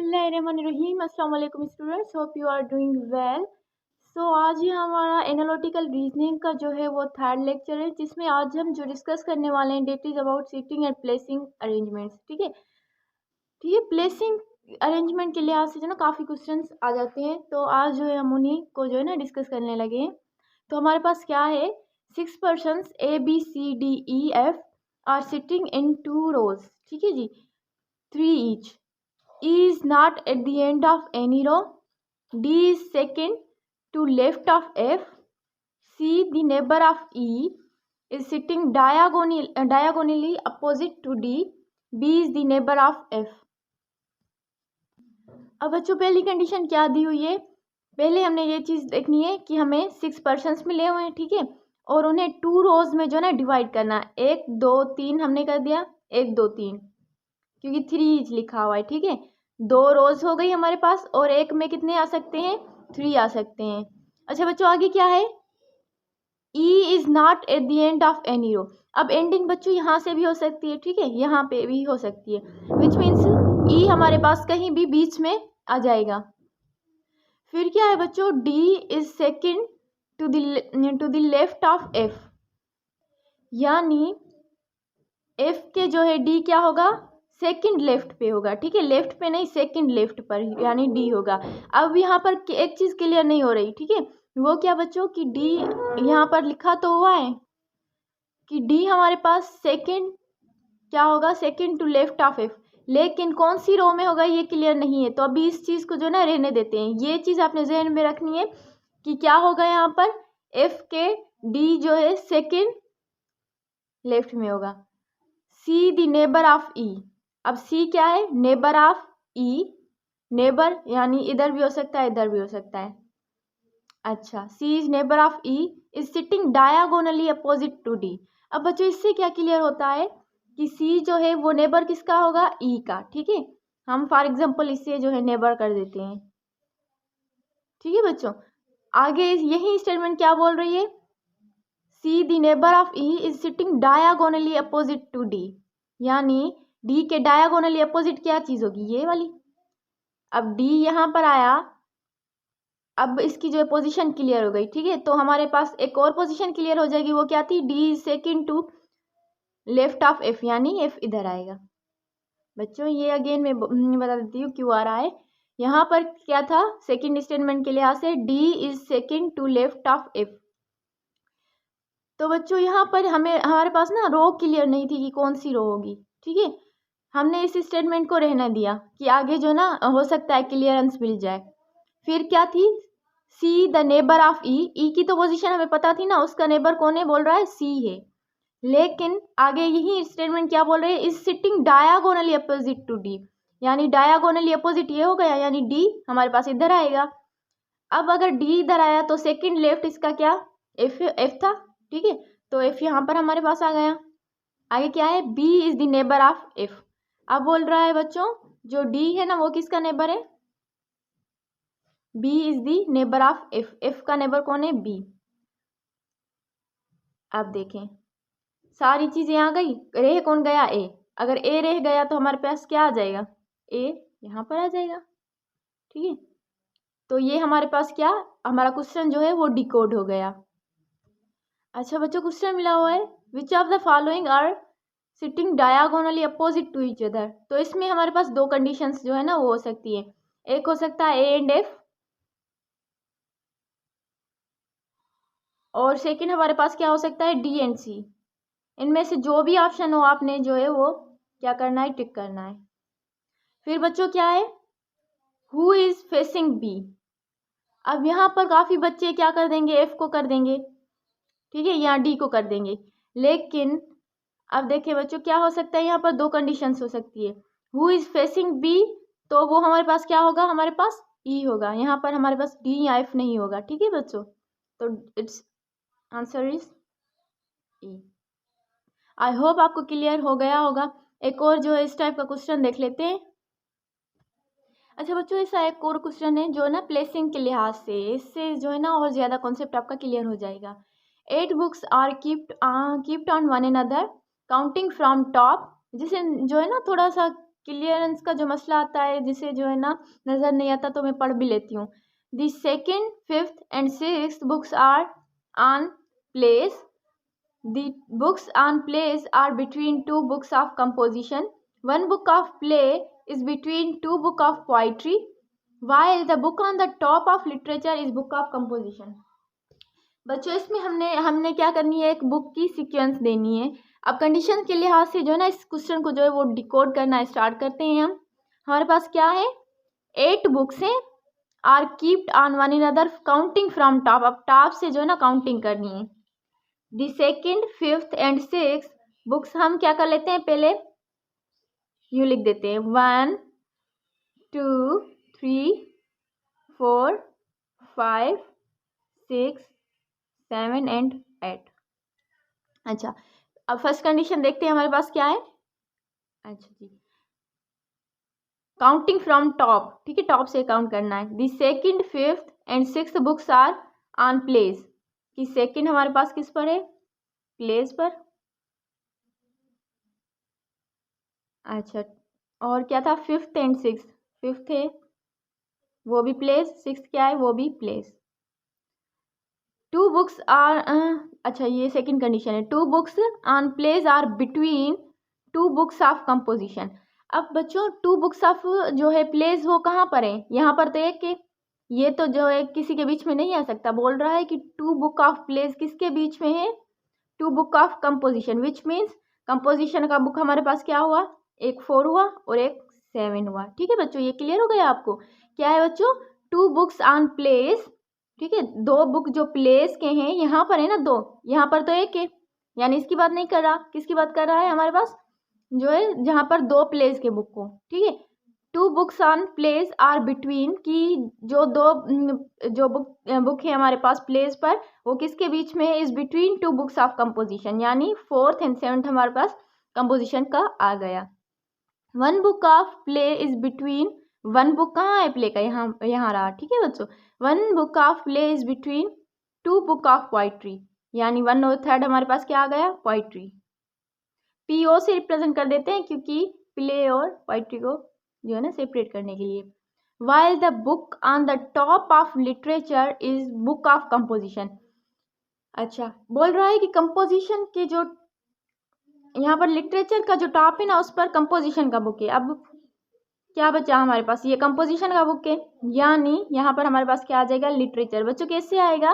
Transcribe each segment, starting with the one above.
बिस्मिल्लाहिर्रहमानिर्रहीम। अस्सलाम वालेकुम students, hope you are doing well. So आज ही हमारा एनालिटिकल रीजनिंग का जो है वो थर्ड लेक्चर है, जिसमें आज हम जो डिस्कस करने वाले हैं that is about sitting and placing arrangements. ठीक है, प्लेसिंग अरेंजमेंट के लिहाज से जो ना काफ़ी क्वेश्चंस आ जाते हैं, तो आज जो है हम उन्हीं को जो है ना डिस्कस करने लगे हैं। तो हमारे पास क्या है, 6 persons ABCDEF are sitting in 2 rows. ठीक है जी, 3 each. E is not at the end of any row. D is second to left of F. C, the neighbor of E, is sitting diagonally opposite to D. B is the neighbor of F. अब बच्चों पहली condition क्या दी हुई है, पहले हमने ये चीज़ देखनी है कि हमें 6 पर्सन्स मिले हुए हैं। ठीक है, और उन्हें 2 रोज में जो ना डिवाइड करना है। 1 2 3 हमने कर दिया, 1 2 3, क्योंकि 3 लिखा हुआ है। ठीक है, 2 रोज हो गई हमारे पास, और एक में कितने आ सकते हैं, 3 आ सकते हैं। अच्छा बच्चों, आगे क्या है, E is not at the end of any row. अब एंडिंग बच्चों यहाँ से भी हो सकती है, ठीक है, यहाँ पे भी हो सकती है, विच मीन्स E हमारे पास कहीं भी बीच में आ जाएगा। फिर क्या है बच्चों, D is second to the left of F, यानी F के जो है D क्या होगा, सेकंड लेफ्ट पे होगा। ठीक है, लेफ्ट पे नहीं, सेकंड लेफ्ट पर, यानी डी होगा। अब यहाँ पर एक चीज़ क्लियर नहीं हो रही, ठीक है, वो क्या बच्चों कि डी यहाँ पर लिखा तो हुआ है कि डी हमारे पास सेकंड क्या होगा, second to left of F, लेकिन कौन सी रो में होगा ये क्लियर नहीं है। तो अभी इस चीज़ को जो ना रहने देते हैं। ये चीज़ आपने जहन में रखनी है कि क्या होगा, यहाँ पर एफ के डी जो है सेकेंड लेफ्ट में होगा। सी द नेबर ऑफ ई, अब सी क्या है, नेबर ऑफ ई, नेबर यानी इधर भी हो सकता है, इधर भी हो सकता है। अच्छा, C is neighbour of E is sitting diagonally opposite to D. अब बच्चों इससे क्या क्लियर होता है कि सी जो है वो नेबर किसका होगा, ई का। ठीक है, हम फॉर एग्जांपल इससे जो है नेबर कर देते हैं। ठीक है बच्चों, आगे यही स्टेटमेंट क्या बोल रही है, C the neighbour of E is sitting diagonally opposite to D, यानी डी के डायगोनली अपोजिट क्या चीज़ होगी, ये वाली। अब डी यहाँ पर आया, अब इसकी जो है पोजीशन क्लियर हो गई। ठीक है, तो हमारे पास एक और पोजीशन क्लियर हो जाएगी, वो क्या थी, D second to left of F, यानी एफ इधर आएगा। बच्चों ये अगेन मैं बता देती हूँ क्यों आ रहा है। यहाँ पर क्या था, सेकंड स्टेटमेंट के लिहाज से D is second to left of F. तो बच्चों यहाँ पर हमारे पास ना रो क्लियर नहीं थी कि कौन सी रो होगी। ठीक है, हमने इस स्टेटमेंट को रहने दिया कि आगे जो ना हो सकता है क्लियरेंस मिल जाए। फिर क्या थी, सी द नेबर ऑफ ई, ई की तो पोजीशन हमें पता थी ना, उसका नेबर कौन है, बोल रहा है सी है। लेकिन आगे यही स्टेटमेंट क्या बोल रहे हैं, is sitting diagonally opposite to D, यानी डायगोनली अपोजिट ये हो गया, यानी डी हमारे पास इधर आएगा। अब अगर डी इधर आया तो सेकंड लेफ्ट इसका क्या, एफ था। ठीक है, तो एफ यहाँ पर हमारे पास आ गया। आगे क्या है, B is the neighbour of F. अब बोल रहा है बच्चों जो डी है ना वो किसका नेबर है, B is the neighbour of F, F का नेबर कौन है, बी। अब देखें सारी चीजें आ गई, रह कौन गया, ए। अगर ए रह गया तो हमारे पास क्या आ जाएगा, ए यहाँ पर आ जाएगा। ठीक है, तो ये हमारे पास क्या, हमारा क्वेश्चन जो है वो डिकोड हो गया। अच्छा बच्चों, क्वेश्चन मिला हुआ है, which of the following are sitting diagonally opposite to each other. तो इसमें हमारे पास 2 कंडीशंस जो है ना वो हो सकती है। एक हो सकता है ए एंड एफ, और सेकंड हमारे पास क्या हो सकता है, डी एंड सी। इनमें से जो भी ऑप्शन हो आपने जो है वो क्या करना है, टिक करना है। फिर बच्चों क्या है, हु इज फेसिंग बी। अब यहाँ पर काफ़ी बच्चे क्या कर देंगे, एफ को कर देंगे, ठीक है, यहाँ डी को कर देंगे। लेकिन अब देखिए बच्चों क्या हो सकता है, यहाँ पर 2 कंडीशंस हो सकती है। हु इज फेसिंग बी, तो वो हमारे पास क्या होगा, हमारे पास ई होगा। यहाँ पर हमारे पास डी या एफ नहीं होगा। ठीक है बच्चों, तो it's answer is E. I hope आपको क्लियर हो गया होगा। एक और जो है इस टाइप का क्वेश्चन देख लेते हैं। अच्छा बच्चों, ऐसा एक और क्वेश्चन है जो ना प्लेसिंग के लिहाज से, इससे जो है ना और ज़्यादा कॉन्सेप्ट आपका क्लियर हो जाएगा। 8 books are kept on one another counting from top, जिसे जो है ना थोड़ा सा क्लियरेंस का जो मसला आता है, जिसे जो है ना नज़र नहीं आता, तो मैं पढ़ भी लेती हूँ। The second, fifth and sixth books are on place. The books on plays are between two books of composition. One book of play is between two books of poetry, while the book on the top of literature is book of composition. बच्चों इसमें हमने क्या करनी है, एक book की sequence देनी है। अब कंडीशन के लिहाज से जो है ना इस क्वेश्चन को जो है वो डिकोड करना स्टार्ट करते हैं हम। हमारे पास क्या है, 8 बुक्स हैं, are kept on one another counting from top. अब टॉप से जो है ना काउंटिंग करनी है। The second, fifth and six books हम क्या कर लेते हैं, पहले यूँ लिख देते हैं 1 2 3 4 5 6 7 एंड 8। अच्छा, अब फर्स्ट कंडीशन देखते हैं हमारे पास क्या है। अच्छा जी, काउंटिंग फ्रॉम टॉप, ठीक है, टॉप से काउंट करना है। The second, fifth and sixth books are on place, कि सेकेंड हमारे पास किस पर है, प्लेस पर। अच्छा, और क्या था, फिफ्थ एंड सिक्स, फिफ्थ है वो भी प्लेस, सिक्स क्या है वो भी प्लेस। टू बुक्स आर, अच्छा ये सेकंड कंडीशन है, two books on place are between two books of composition. अब बच्चों टू बुक्स ऑफ जो है प्लेस वो कहाँ पर है, यहाँ पर तो एक के, ये तो जो है किसी के बीच में नहीं आ सकता। बोल रहा है कि टू बुक ऑफ प्लेस किसके बीच में है, two book of composition, which means composition का बुक हमारे पास क्या हुआ, एक 4 हुआ और एक 7 हुआ। ठीक है बच्चों, ये क्लियर हो गया आपको। क्या है बच्चों, टू बुक्स ऑन प्लेस, ठीक है, 2 बुक जो प्लेस के हैं, यहाँ पर है ना 2, यहाँ पर तो एक है, यानी इसकी बात नहीं कर रहा, किसकी बात कर रहा है, हमारे पास जो है जहाँ पर 2 प्लेस के बुक को, ठीक है। Two books on place are between, की जो 2 जो बुक है हमारे पास प्लेस पर, वो किसके बीच में है, is between two books of composition, यानी 4th एंड 7th हमारे पास कंपोजिशन का आ गया। One book of play is between, one book कहाँ है प्ले का, यहाँ रहा, ठीक है बच्चों। One book of play is between two book of poetry, यानी 1 और 3rd हमारे पास क्या आ गया, पोइट्री। पीओ से रिप्रेजेंट कर देते हैं क्योंकि प्ले और पोइट्री को जो है ना सेपरेट करने के लिए। While the book on the top of literature is book of composition. अच्छा, बोल रहा है कि कंपोजिशन के जो यहाँ पर लिटरेचर का जो टॉप है ना उस पर कंपोजिशन का बुक है। अब क्या बचा हमारे पास, ये कंपोजिशन का बुक है, यानी यहाँ पर हमारे पास क्या आ जाएगा, लिटरेचर। बच्चों कैसे आएगा,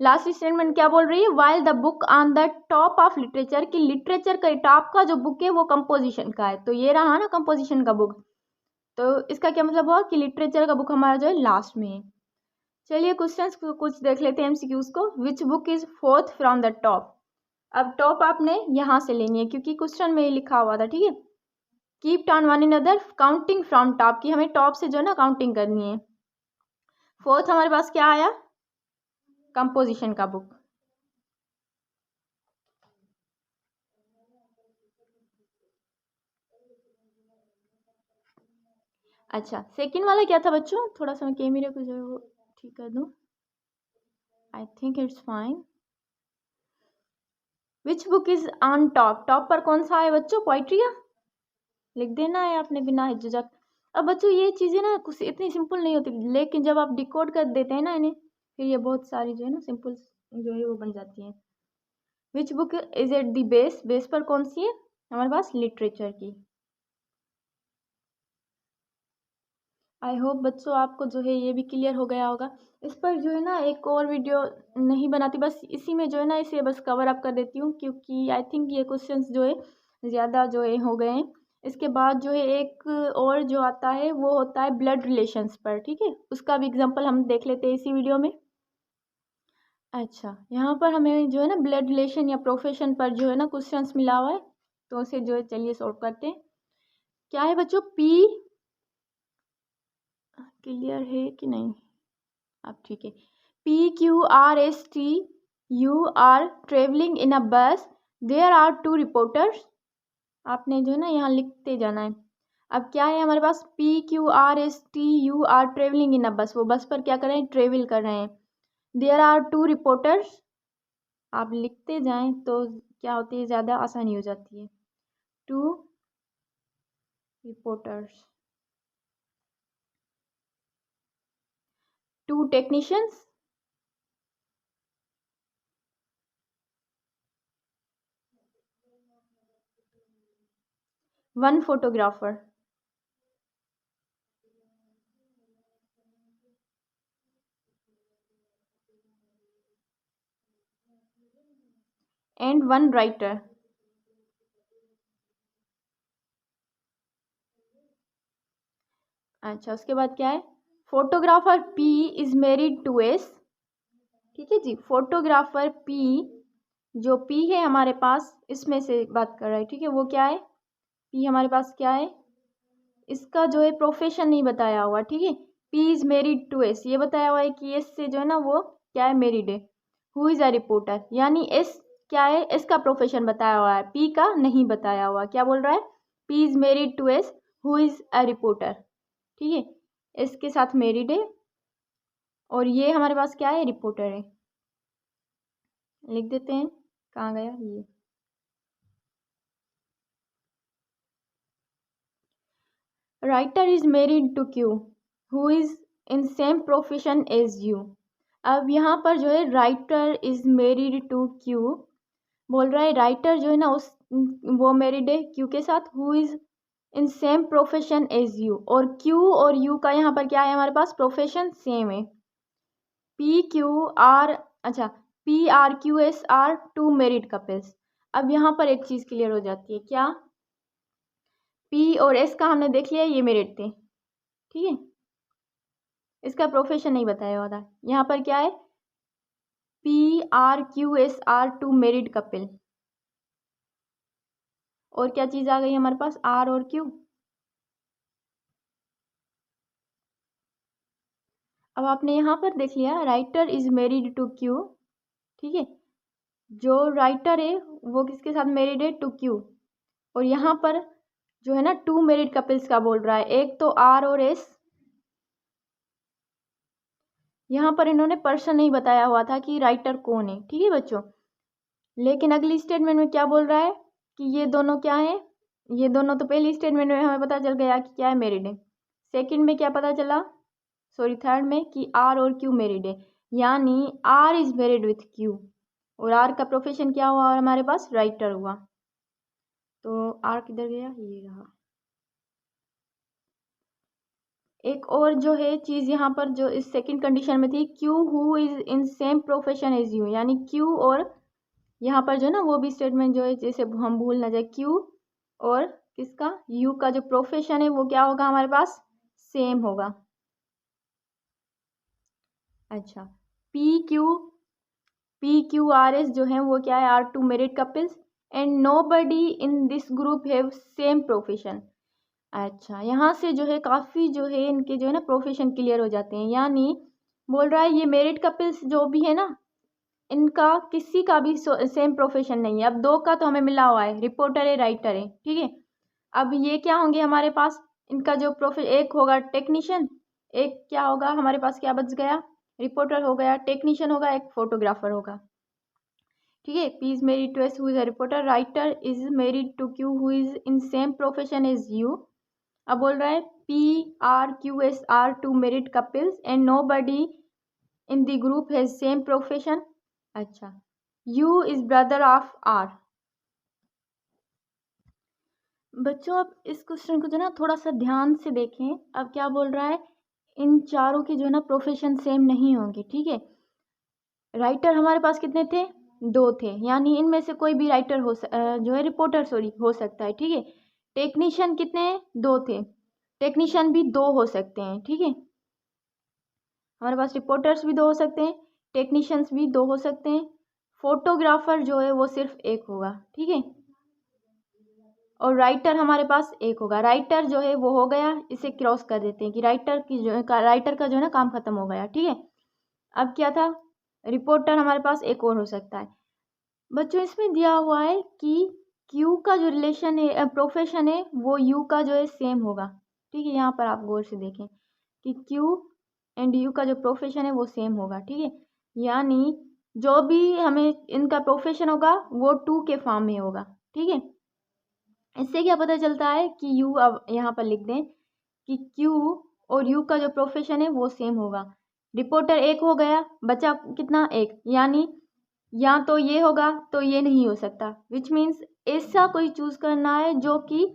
लास्ट स्टेटमेंट क्या बोल रही है, while the book on the top of literature, की लिटरेचर का टॉप का जो बुक है वो कंपोजिशन का है, तो ये रहा ना कंपोजिशन का बुक। तो इसका क्या मतलब हुआ कि लिटरेचर का बुक हमारा जो है लास्ट में है। चलिए क्वेश्चंस को कुछ देख लेते हैं, एमसीक्यूज को। Which book is fourth from the top. अब टॉप आपने यहाँ से लेनी है क्योंकि क्वेश्चन में लिखा हुआ था, ठीक है। Keep on one another counting from top, की हमें टॉप से जो है ना काउंटिंग करनी है। फोर्थ हमारे पास क्या आया, कंपोजिशन का बुक। अच्छा, सेकंड वाला क्या था बच्चों, थोड़ा सा मैं कैमरे को जो है वो ठीक कर दूं, I think it's fine. Which book is on top, top पर कौन सा है बच्चों, पोइट्री का लिख देना है आपने बिना हिचक। अब बच्चों ये चीज़ें ना कुछ इतनी सिंपल नहीं होती, लेकिन जब आप डिकोड कर देते हैं ना इन्हें, फिर ये बहुत सारी जो है ना सिंपल जो है वो बन जाती हैं। Which book is at the base, base पर कौन सी है हमारे पास, लिटरेचर की। आई होप बच्चों आपको जो है ये भी क्लियर हो गया होगा। इस पर जो है ना एक और वीडियो नहीं बनाती, बस इसी में जो है ना इसे बस कवर अप कर देती हूँ, क्योंकि आई थिंक ये क्वेश्चंस जो है ज़्यादा जो है हो गए हैं। इसके बाद जो है एक और जो आता है वो होता है ब्लड रिलेशंस पर, ठीक है, उसका भी एग्जांपल हम देख लेते हैं इसी वीडियो में। अच्छा, यहाँ पर हमें जो है ना ब्लड रिलेशन या प्रोफेशन पर जो है ना क्वेश्चंस मिला हुआ है, तो उसे जो है चलिए सॉल्व करते हैं। क्या है बच्चों, पी क्लियर है कि नहीं, अब ठीक है। PQRST, you are traveling in a bus, there are 2 reporters। आपने जो है ना यहाँ लिखते जाना है। अब क्या है हमारे पास, PQRST, you are traveling in a bus, वो बस पर क्या कर रहे हैं, ट्रेवल कर रहे हैं। there are 2 reporters, आप लिखते जाएं तो क्या होती है, ज़्यादा आसानी हो जाती है। 2 reporters, 2 technicians, 1 photographer, and 1 writer. अच्छा, उसके बाद क्या है, photographer P is married to S, ठीक है जी। फोटोग्राफर P, जो P है हमारे पास, इसमें से बात कर रहा है, ठीक है। वो क्या है, P हमारे पास क्या है, इसका जो है प्रोफेशन नहीं बताया हुआ, ठीक है। P is married to S, ये बताया हुआ है कि S से जो है ना वो क्या है, मैरिड है। हु इज अ रिपोर्टर, यानी S क्या है, S का प्रोफेशन बताया हुआ है, P का नहीं बताया हुआ। क्या बोल रहा है, P is married to S, who is a reporter, ठीक है। S के साथ मैरिड है और ये हमारे पास क्या है, रिपोर्टर है। लिख देते हैं, कहाँ गया ये, writer is married to Q, who is in same profession as you. अब यहाँ पर जो है writer is married to Q, बोल रहा है राइटर जो है ना उस वो मैरिड है Q के साथ, who is in same profession as you, और Q और U का यहाँ पर क्या है, हमारे पास प्रोफेशन सेम है। PQR, अच्छा, PRQS आर 2 मैरिड कपल्स। अब यहाँ पर एक चीज़ क्लियर हो जाती है, क्या, P और S का हमने देख लिया, ये मैरिड थे, ठीक है। इसका प्रोफेशन नहीं बताया हुआ था। यहाँ पर क्या है, PRQS आर 2 मैरिड कपल, और क्या चीज़ आ गई हमारे पास, R और Q। अब आपने यहाँ पर देख लिया, writer is married to Q, ठीक है। जो राइटर है वो किसके साथ मैरिड है, टू Q, और यहाँ पर जो है ना 2 मैरिड कपल्स का बोल रहा है, एक तो R और S। यहाँ पर इन्होंने पर्सन नहीं बताया हुआ था कि राइटर कौन है, ठीक है बच्चों। लेकिन अगली स्टेटमेंट में क्या बोल रहा है कि ये दोनों क्या है, ये दोनों तो पहली स्टेटमेंट में हमें पता चल गया कि क्या है, मैरिड है। सेकंड में क्या पता चला, सॉरी थर्ड में, कि R और Q मैरिड है, यानी R is married with Q, और R का प्रोफेशन क्या हुआ हमारे पास, राइटर हुआ। तो R किधर गया, ये रहा। एक और जो है चीज़ यहाँ पर जो इस सेकंड कंडीशन में थी, Q who is in same profession as you, यानी Q और यहाँ पर जो ना वो भी स्टेटमेंट जो है, जैसे हम भूल ना जाए, Q और किसका, U का जो प्रोफेशन है वो क्या होगा हमारे पास, सेम होगा। अच्छा, PQRS जो है वो क्या है, are 2 married couples and nobody in this group have same profession. अच्छा, यहाँ से जो है काफ़ी जो है इनके जो है ना प्रोफेशन क्लियर हो जाते हैं, यानी बोल रहा है ये मैरिड कपल्स जो भी है ना, इनका किसी का भी सेम प्रोफेशन नहीं है। अब 2 का तो हमें मिला हुआ है, रिपोर्टर है, राइटर है, ठीक है। अब ये क्या होंगे हमारे पास, इनका जो एक होगा टेक्नीशियन, एक क्या होगा हमारे पास, क्या बच गया, रिपोर्टर हो गया, टेक्नीशियन होगा, एक फोटोग्राफर होगा, ठीक है। P is married to S who is a reporter, writer is married to Q who is in same profession as you. अब बोल रहा है PRQS are 2 married couples and nobody in the group has same profession. अच्छा, U is brother of R। बच्चों अब इस question को जो ना थोड़ा सा ध्यान से देखें। अब क्या बोल रहा है, इन चारों की जो है ना प्रोफेशन सेम नहीं होंगे, ठीक है। राइटर हमारे पास कितने थे, 2 थे, यानी इनमें से कोई भी राइटर जो है रिपोर्टर सॉरी हो सकता है, ठीक है। टेक्नीशियन कितने, 2 थे, टेक्नीशियन भी 2 हो सकते हैं, ठीक है। हमारे पास रिपोर्टर्स भी 2 हो सकते हैं, टेक्नीशियंस भी 2 हो सकते हैं, फोटोग्राफर जो है वो सिर्फ 1 होगा, ठीक है। और राइटर हमारे पास 1 होगा। राइटर जो है वो हो गया, इसे क्रॉस कर देते हैं कि राइटर का जो है ना काम खत्म हो गया, ठीक है। अब क्या था, रिपोर्टर हमारे पास 1 और हो सकता है। बच्चों इसमें दिया हुआ है कि Q का जो रिलेशन है, प्रोफेशन है, वो U का जो है सेम होगा, ठीक है। यहाँ पर आप गौर से देखें कि Q एंड U का जो प्रोफेशन है वो सेम होगा, ठीक है। यानी जो भी हमें इनका प्रोफेशन होगा वो 2 के फॉर्म में होगा, ठीक है। इससे क्या पता चलता है कि यू, अब यहाँ पर लिख दें कि क्यू और यू का जो प्रोफेशन है वो सेम होगा। रिपोर्टर एक हो गया, बचा कितना, एक, यानी या तो ये होगा तो ये नहीं हो सकता, विच मीन्स ऐसा कोई चूज करना है जो कि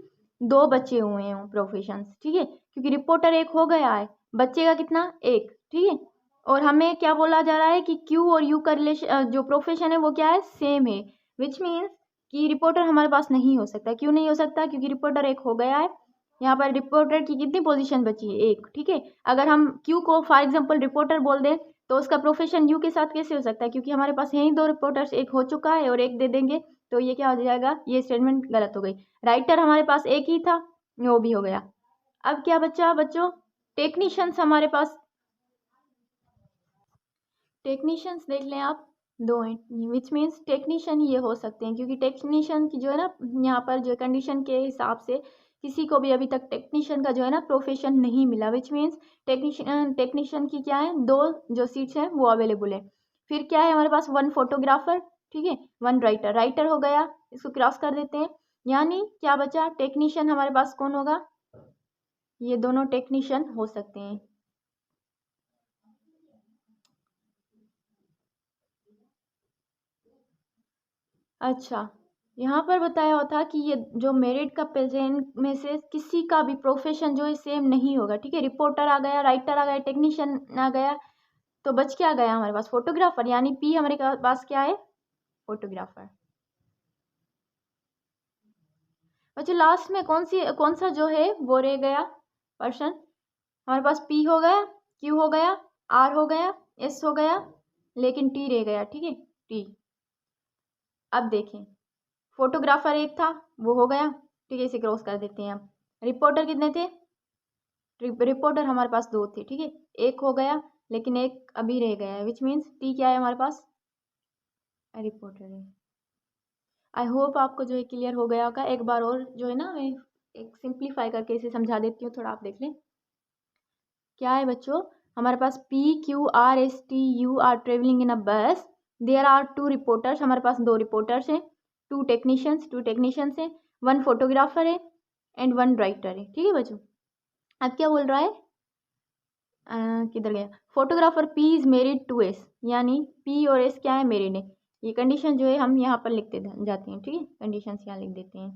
दो बचे हुए हों प्रोफेशंस, ठीक है, क्योंकि रिपोर्टर एक हो गया है, बचेगा कितना, एक, ठीक है। और हमें क्या बोला जा रहा है कि क्यू और यू का रिलेशन जो प्रोफेशन है वो क्या है, सेम है, विच मीन्स कि रिपोर्टर हमारे पास नहीं हो सकता। क्यों नहीं हो सकता, क्योंकि रिपोर्टर एक हो गया है। यहाँ पर रिपोर्टर की कितनी पोजीशन बची है, एक, ठीक है। अगर हम क्यू को फॉर एग्जांपल रिपोर्टर बोल दें तो उसका प्रोफेशन यू के साथ कैसे हो सकता है, क्योंकि हमारे पास यही दो रिपोर्टर्स, एक हो चुका है और एक दे देंगे, तो ये क्या हो जाएगा, ये स्टेटमेंट गलत हो गई। राइटर हमारे पास एक ही था, वो भी हो गया। अब क्या बचा बच्चों, टेक्नीशियंस हमारे पास, टेक्नीशियंस देख लें आप, दो हैं, विच मीन्स टेक्नीशियन ये हो सकते हैं, क्योंकि टेक्नीशियन की जो है ना यहाँ पर जो कंडीशन के हिसाब से किसी को भी अभी तक टेक्नीशियन का जो है ना प्रोफेशन नहीं मिला, विच मीन्स टेक्नीशियन की क्या है, दो जो सीट्स हैं वो अवेलेबल है। फिर क्या है हमारे पास, वन फोटोग्राफर, ठीक है, वन राइटर, राइटर हो गया, इसको क्रॉस कर देते हैं, यानी क्या बचा, टेक्नीशियन हमारे पास कौन होगा, ये दोनों टेक्नीशियन हो सकते हैं। अच्छा, यहाँ पर बताया हुआ था कि ये जो मेरिट का प्रेजेंट में से किसी का भी प्रोफेशन जो है सेम नहीं होगा, ठीक है। रिपोर्टर आ गया, राइटर आ गया, टेक्नीशियन आ गया, तो बच क्या गया हमारे पास, फोटोग्राफर, यानी पी हमारे पास क्या है, फोटोग्राफर। अच्छा, लास्ट में कौन सा जो है वो रह गया पर्सन, हमारे पास पी हो गया, क्यू हो गया, आर हो गया, एस हो गया, लेकिन टी रह गया, ठीक है, टी। अब देखें, फोटोग्राफर एक था, वो हो गया, ठीक है, इसे क्रॉस कर देते हैं। अब रिपोर्टर कितने थे, रिपोर्टर हमारे पास दो थे, ठीक है, एक हो गया, लेकिन एक अभी रह गया है, विच मीन्स टी क्या है हमारे पास, रिपोर्टर है। आई होप आपको जो है क्लियर हो गया होगा। एक बार और जो है ना मैं एक सिंप्लीफाई करके इसे समझा देती हूँ, थोड़ा आप देख लें। क्या है बच्चों, हमारे पास P Q R S T U are travelling in a bus, there are to reporters, हमारे पास दो रिपोर्टर्स हैं, टू टेक्नीशियंस हैं, वन फोटोग्राफर है एंड वन राइटर है, ठीक है बच्चों। अब क्या बोल रहा है, किधर गया, photographer P is married to S, यानी पी और एस क्या है, मेरिड है। ये कंडीशन जो है हम यहाँ पर लिखते जाते हैं, ठीक है, कंडीशन यहाँ लिख देते हैं,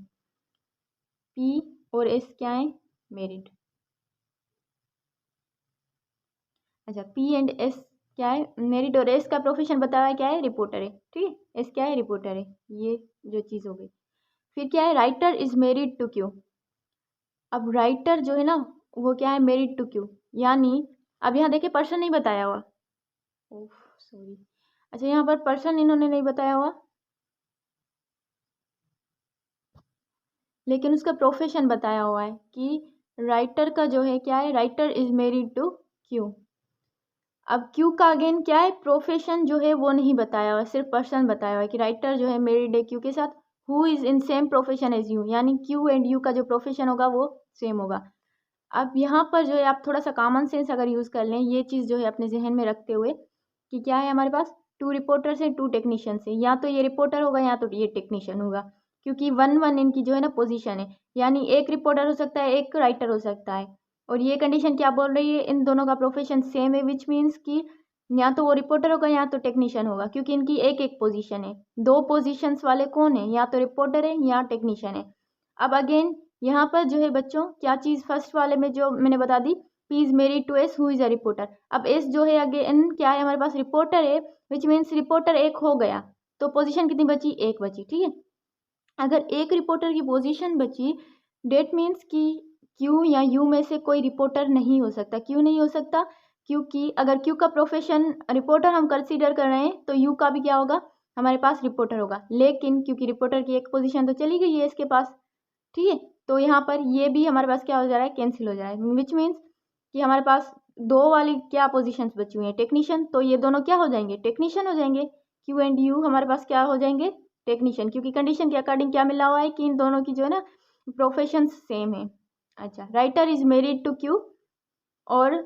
पी और एस क्या है, मेरिड। अच्छा, पी एंड एस क्या है, मेरिड, और एस का प्रोफेशन बताया है क्या है, रिपोर्टर है, ठीक है, एस क्या है, रिपोर्टर है, ये जो चीज़ हो गई। फिर क्या है, writer is married to Q. अब राइटर जो है ना वो क्या है, मेरिड टू क्यू, यानी अब यहाँ देखिए पर्सन नहीं बताया हुआ, ओह सॉरी, अच्छा यहाँ पर पर्सन इन्होंने नहीं बताया हुआ, लेकिन उसका प्रोफेशन बताया हुआ है कि राइटर का जो है क्या है, writer is married to Q. अब क्यू का अगेन क्या है, प्रोफेशन जो है वो नहीं बताया हुआ, सिर्फ पर्सन बताया हुआ है कि राइटर जो है मेरिड है क्यू के साथ, who is in same profession as you, यानी क्यू एंड यू का जो प्रोफेशन होगा वो सेम होगा। अब यहाँ पर जो है आप थोड़ा सा कॉमन सेंस अगर यूज़ कर लें, ये चीज़ जो है अपने जहन में रखते हुए कि क्या है हमारे पास, टू रिपोर्टर्स हैं, टू टेक्नीशियंस हैं, या तो ये रिपोर्टर होगा या तो ये टेक्नीशियन होगा, क्योंकि वन वन इनकी जो है ना पोजीशन है, यानी एक रिपोर्टर हो सकता है, एक राइटर हो सकता है। और ये कंडीशन क्या बोल रही है, इन दोनों का प्रोफेशन सेम है, विच मीन्स कि या तो वो रिपोर्टर होगा या तो टेक्नीशियन होगा, क्योंकि इनकी एक एक पोजीशन है। दो पोजीशंस वाले कौन है, या तो रिपोर्टर है या टेक्नीशियन है। अब अगेन यहाँ पर जो है बच्चों क्या चीज़, फर्स्ट वाले में जो मैंने बता दी, P is married to S who is a reporter. अब एस जो है अगेन क्या है हमारे पास, रिपोर्टर है, विच मीन्स रिपोर्टर एक हो गया, तो पोजीशन कितनी बची, एक बची, ठीक है। अगर एक रिपोर्टर की पोजीशन बची, डेट मीन्स कि क्यू या यू में से कोई रिपोर्टर नहीं हो सकता। क्यों नहीं हो सकता, क्योंकि अगर क्यू का प्रोफेशन रिपोर्टर हम कंसीडर कर रहे हैं तो यू का भी क्या होगा, हमारे पास रिपोर्टर होगा, लेकिन क्योंकि रिपोर्टर की एक पोजीशन तो चली गई है इसके पास, ठीक है, तो यहाँ पर ये भी हमारे पास क्या हो जा रहा है, कैंसिल हो जा रहा है, विच मीन्स कि हमारे पास दो वाली क्या पोजीशंस बची हुई हैं, टेक्नीशियन, तो ये दोनों क्या हो जाएंगे, टेक्नीशियन हो जाएंगे। क्यू एंड यू हमारे पास क्या हो जाएंगे, टेक्नीशियन, क्योंकि कंडीशन के अकॉर्डिंग क्या मिला हुआ है कि इन दोनों की जो है ना प्रोफेशन सेम है। अच्छा, writer is married to Q, और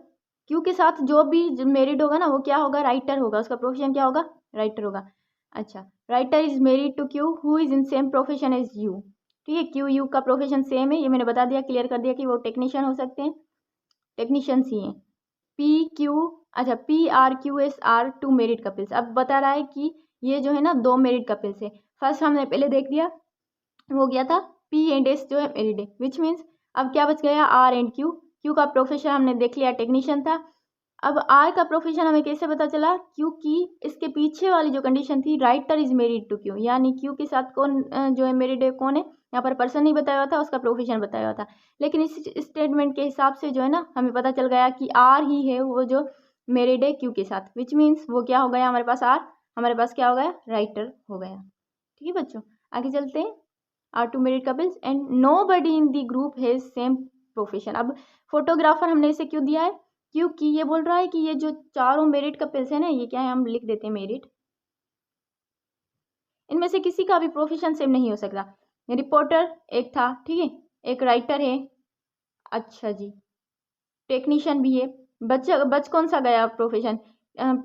क्यू के साथ जो भी मेरिड होगा ना वो क्या होगा, राइटर होगा, उसका प्रोफेशन क्या होगा, राइटर होगा। अच्छा, writer is married to Q who is in same profession as you, ठीक है। क्यू यू का प्रोफेशन सेम है, ये मैंने बता दिया, क्लियर कर दिया कि वो टेक्नीशियन हो सकते हैं, टेक्नीशियंस ही हैं। पी क्यू, अच्छा P R Q S R 2 married couples. अब बता रहा है कि ये जो है ना 2 मेरिड कपल्स है। फर्स्ट हमने पहले देख दिया, वो गया था पी एंड एस जो है मेरिड है, विच मीन्स अब क्या बच गया आर एंड क्यू। क्यू का प्रोफेशन हमने देख लिया टेक्नीशियन था। अब आर का प्रोफेशन हमें कैसे पता चला, क्योंकि इसके पीछे वाली जो कंडीशन थी writer is married to Q, यानी क्यू के साथ कौन जो है मेरिड है, कौन है, यहाँ पर पर्सन नहीं बताया हुआ था, उसका प्रोफेशन बताया हुआ था। लेकिन इस स्टेटमेंट के हिसाब से जो है ना हमें पता चल गया कि आर ही है वो जो मेरिड है क्यू के साथ, विच मीन्स वो क्या हो गया हमारे पास आर, हमारे पास क्या हो गया राइटर हो गया। ठीक है बच्चों, आगे चलते हैं। Are two married couples and nobody in the group has same profession. अब फोटोग्राफर हमने इसे क्यों दिया है, क्योंकि ये बोल रहा है कि ये जो चारों मेरिड कपल्स है ना, ये क्या है, हम लिख देते हैं मेरिड, इनमें से किसी का भी प्रोफेशन सेम नहीं हो सकता। रिपोर्टर एक था, ठीक है, एक राइटर है, अच्छा जी, टेक्नीशियन भी है, बच कौन सा गया प्रोफेशन,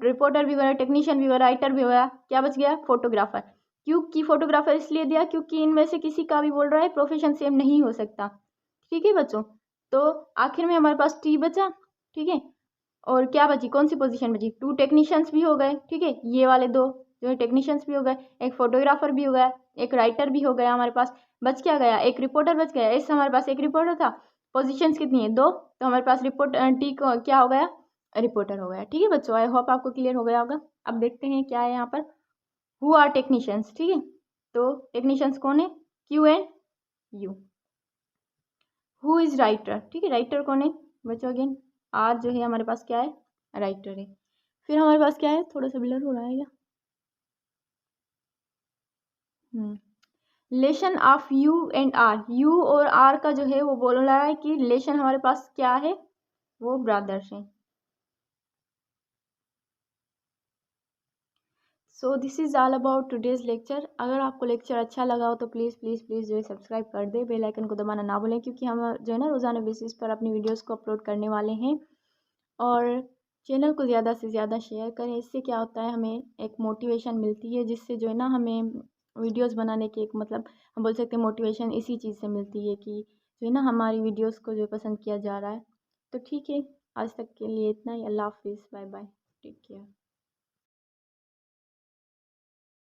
रिपोर्टर भी हुआ, टेक्नीशियन भी हुआ, राइटर भी हुआ, क्या बच गया फोटोग्राफर। क्योंकि फोटोग्राफर इसलिए दिया क्योंकि इनमें से किसी का भी बोल रहा है प्रोफेशन सेम नहीं हो सकता। ठीक है बच्चों, तो आखिर में हमारे पास टी बचा, ठीक है, और क्या बची, कौन सी पोजीशन बची, 2 टेक्नीशियंस भी हो गए, ठीक है, ये वाले 2 जो है टेक्नीशियंस भी हो गए, एक फोटोग्राफर भी हो गया, एक राइटर भी हो गया, हमारे पास बच क्या गया, एक रिपोर्टर बच गया। इस हमारे पास एक रिपोर्टर था, पोजीशंस कितनी है 2, तो हमारे पास रिपोर्ट टी को क्या हो गया, रिपोर्टर हो गया। ठीक है बच्चों, आई होप आपको क्लियर हो गया होगा। अब देखते हैं क्या है यहाँ पर, हु आर टेक्नीशियंस, ठीक है, तो टेक्नीशियंस कौन है, Q and you. Who is writer, ठीक है, राइटर कौन है बच्चों, अगेन आर जो है हमारे पास क्या है, राइटर है। फिर हमारे पास क्या है, थोड़ा सा ब्लर हो रहा है क्या, relation of U and R, U और आर का जो है वो बोल रहा है कि रिलेशन हमारे पास क्या है, वो ब्रदर्स हैं। So this is all about today's lecture. अगर आपको लेक्चर अच्छा लगा हो तो प्लीज़ प्लीज़ प्लीज़ जो है सब्सक्राइब कर दे, बेल आइकन को दबाना ना भूलें, क्योंकि हम जो है ना रोज़ाना बेसिस पर अपनी वीडियोस को अपलोड करने वाले हैं। और चैनल को ज़्यादा से ज़्यादा शेयर करें, इससे क्या होता है हमें एक मोटिवेशन मिलती है, जिससे जो है ना हमें वीडियोस बनाने की एक मतलब हम बोल सकते हैं मोटिवेशन इसी चीज़ से मिलती है कि जो है ना हमारी वीडियोस को जो पसंद किया जा रहा है। तो ठीक है, आज तक के लिए इतना ही। अल्लाह हाफिज़, बाय बाय, टेक केयर।